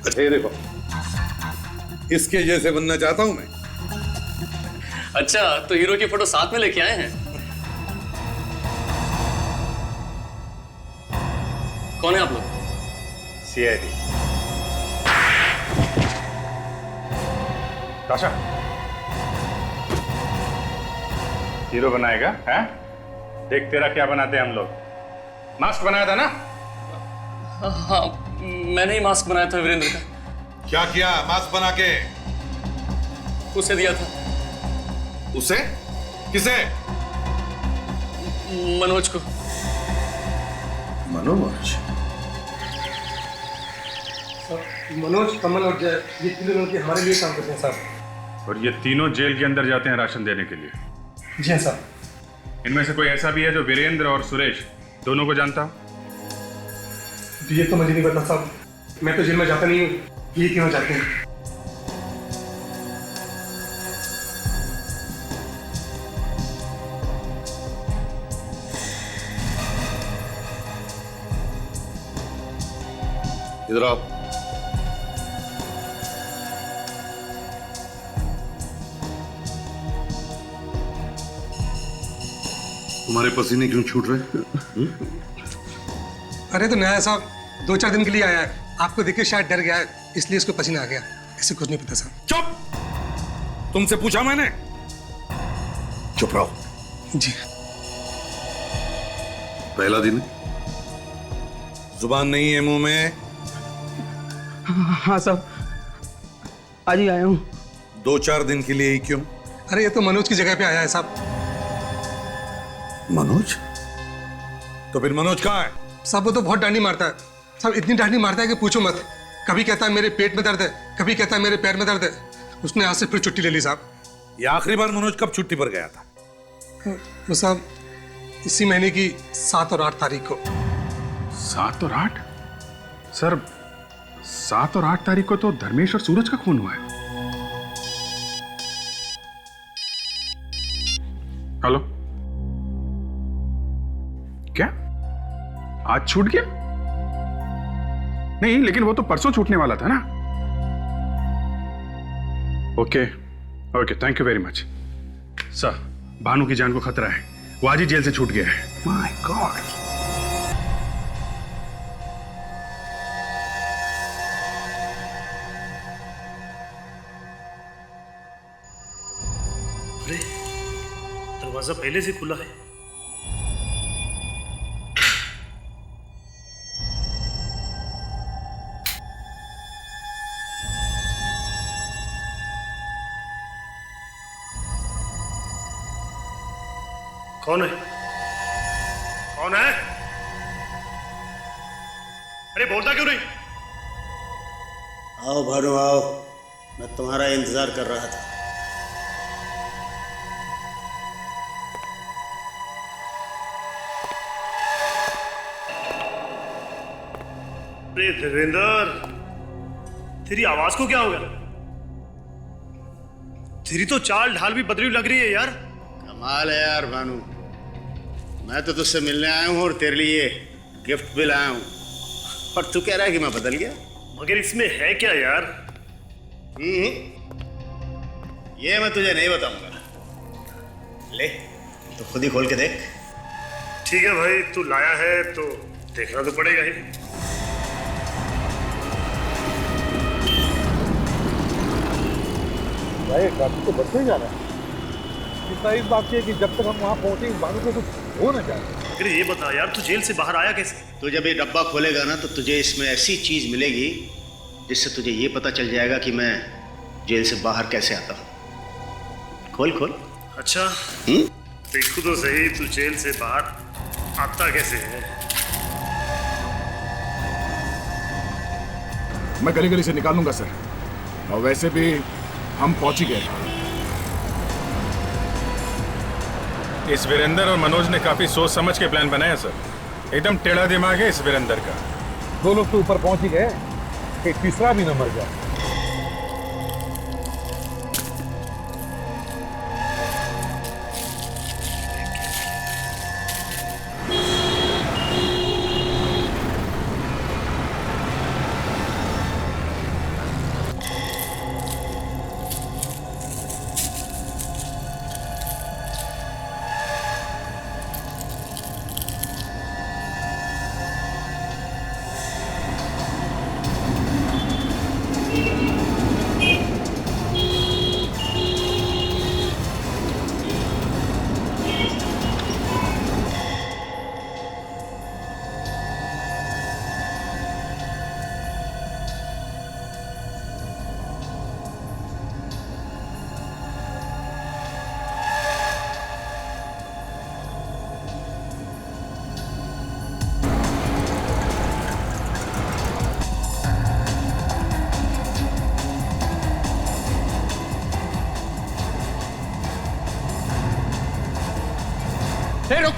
अरे देखो, इसके जैसे बनना चाहता हूं मैं। अच्छा, तो हीरो की फोटो साथ में लेके आए हैं? कौन है आप लोग? सीआईडी। ताशा, हीरो बनाएगा? हैं? देख तेरा क्या बनाते हैं हम लोग। मास्क बनाया था ना? हाँ, मैंने ही मास्क बनाया था वीरेंद्र का। क्या किया मास्क बना के? उसे दिया था। उसे? किसे? मनोज को। मनोज? मनोज, कमल और जय, ये तीनों लड़के हमारे लिए काम करते हैं साहब। और ये तीनों जेल के अंदर जाते हैं राशन देने के लिए। जी हाँ साहब। इनमें से कोई ऐसा भी है जो वीरेंद्र और सुरेश दोनों को जानता? ये तो मुझे नहीं पता साहब, मैं तो जेल में जाता नहीं हूँ, ये क्यों जाते हैं? इधर आओ। तुम्हारे पसीने क्यों छूट रहे? अरे तो नया साहब 2-4 दिन के लिए आया है, आपको देख के शायद डर गया है, इसलिए इसको पसीना आ गया। इसे कुछ नहीं पता साहब। चुप! तुमसे पूछा मैंने। चुप रहो। जी। पहला दिन, जुबान नहीं है मुंह में। हाँ साहब, आज ही आया हूँ। 2-4 दिन के लिए ही क्यों? अरे ये तो मनोज की जगह पे आया है साहब। मनोज? तो फिर मनोज कहाँ है? साहब वो तो बहुत डांडी मारता है साहब, इतनी डांडी मारता है कि पूछो मत। कभी कहता है मेरे पेट में दर्द है, कभी कहता है मेरे पैर में दर्द है। उसने आज से फिर छुट्टी ले ली साहब। ये आखिरी बार मनोज कब छुट्टी पर गया था? वो साहब इसी महीने की 7 और 8 तारीख को। 7 और 8? सर 7 और 8 तारीख को तो धर्मेश और सूरज का खून हुआ है। हेलो, क्या आज छूट गया? नहीं, लेकिन वो तो परसों छूटने वाला था ना। Okay okay, thank you very much sir. Bhanu की जान को खतरा है, वो आज ही जेल से छूट गया है। My God. अरे दरवाजा पहले से खुला है। कौन है? कौन है? अरे बोलता क्यों नहीं? आओ भानु आओ, मैं तुम्हारा इंतजार कर रहा था। अरे देवेंद्र, तेरी आवाज को क्या हो गया? तेरी तो चाल ढाल भी बदली लग रही है यार। कमाल है यार भानु, मैं तो तुझसे मिलने आया हूँ और तेरे लिए गिफ्ट भी लाया हूँ, और तू कह रहा है कि मैं बदल गया। मगर इसमें है क्या यार? ये मैं तुझे नहीं बताऊंगा। ले तो खुद ही खोल के देख। ठीक है भाई, तू लाया है तो देखना तो पड़ेगा ही। भाई ट्रैफिक तो बस में जाना है। चिंता इस बात की है कि जब तक हम वहाँ पहुंचे इस बात को कुछ हो ना जाए। अरे ये बता यार, तू जेल से बाहर आया कैसे? तू जब ये डब्बा खोलेगा ना तो तुझे इसमें ऐसी चीज मिलेगी जिससे तुझे ये पता चल जाएगा कि मैं जेल से बाहर कैसे आता हूँ। खोल खोल। अच्छा देखो तो सही, तू जेल से बाहर आता कैसे है? मैं गली गली से निकालूंगा सर, और वैसे भी हम पहुंच ही गए। इस वीरेंद्र और मनोज ने काफी सोच समझ के प्लान बनाया सर। एकदम टेढ़ा दिमाग है इस वीरेंद्र का। 2 लोग तो ऊपर पहुंच ही गए, एक तीसरा भी न मर जाए। रुक।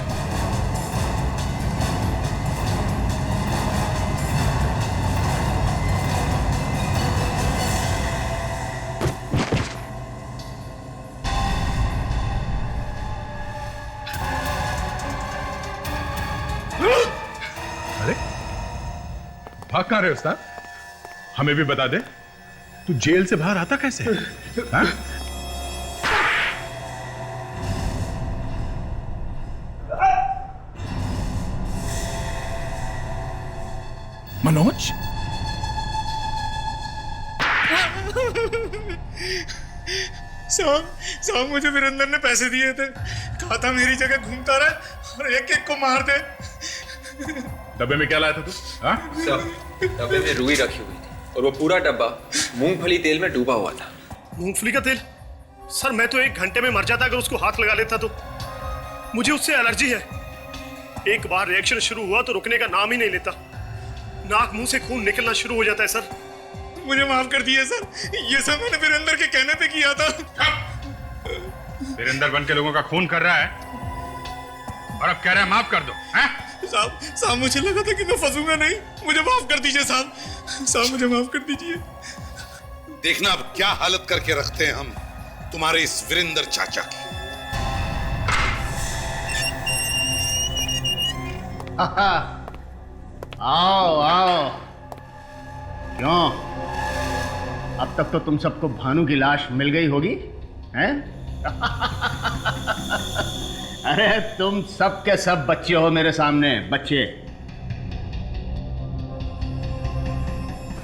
अरे भाग कहां रहे उस्ताद? हमें भी बता दे, तू जेल से बाहर आता कैसे? हाँ? मनोज, साहब मुझे वीरेंद्र ने पैसे दिए थे, कहा था मेरी जगह घूमता रहे और एक एक को मार दे। डब्बे में क्या लाया था तू? हाँ? डब्बे में रुई रखी हुई थी और वो पूरा डब्बा मूंगफली तेल में डूबा हुआ था। मूंगफली का तेल? सर मैं तो 1 घंटे में मर जाता अगर उसको हाथ लगा लेता तो। मुझे उससे एलर्जी है, एक बार रिएक्शन शुरू हुआ तो रुकने का नाम ही नहीं लेता। नाक मुंह से खून निकलना शुरू हो जाता है सर। मुझे माफ कर दिए सर, ये सब मैंने वीरेंद्र के कहने पे किया था। वीरेंद्र बन के लोगों का खून कर रहा है और अब कह रहा है माफ कर दो। साहब मुझे लगा था कि मैं फंसूंगा नहीं, मुझे माफ कर दीजिए साहब। साहब मुझे माफ कर दीजिए। देखना अब क्या हालत करके रखते हैं हम तुम्हारे इस वीरेंद्र चाचा की। आओ आओ। क्यों, अब तक तो तुम सबको भानु की लाश मिल गई होगी, हैं? अरे तुम सब के सब बच्चे हो मेरे सामने, बच्चे।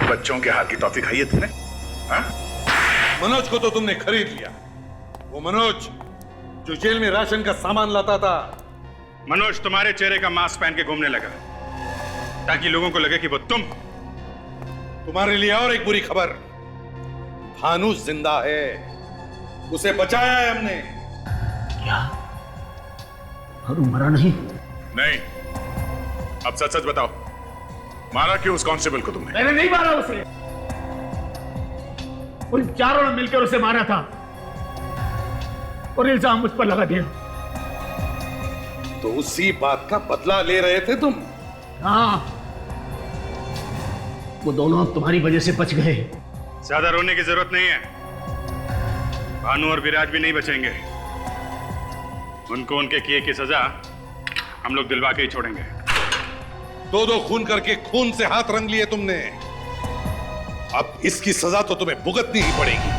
बच्चों के हाथ की टॉफी खाई है तुमने? हाँ? मनोज को तो तुमने खरीद लिया, वो मनोज जो जेल में राशन का सामान लाता था। मनोज तुम्हारे चेहरे का मास्क पहन के घूमने लगा ताकि लोगों को लगे कि वो तुम्हारे लिए और एक बुरी खबर, भानु जिंदा है, उसे बचाया है हमने। क्या? भानु मरा नहीं? नहीं। अब सच सच बताओ, मारा क्यों उस कांस्टेबल को तुमने? मैंने नहीं मारा उसे, उन चारों ने मिलकर उसे मारा था और इल्जाम मुझ पर लगा दिया। तो उसी बात का बदला ले रहे थे तुम? हाँ, वो दोनों अब तुम्हारी वजह से बच गए। ज्यादा रोने की जरूरत नहीं है, भानु और विराज भी नहीं बचेंगे। उनको उनके किए की सजा हम लोग दिलवा के ही छोड़ेंगे। 2-2 खून करके खून से हाथ रंग लिए तुमने, अब इसकी सजा तो तुम्हें भुगतनी ही पड़ेगी।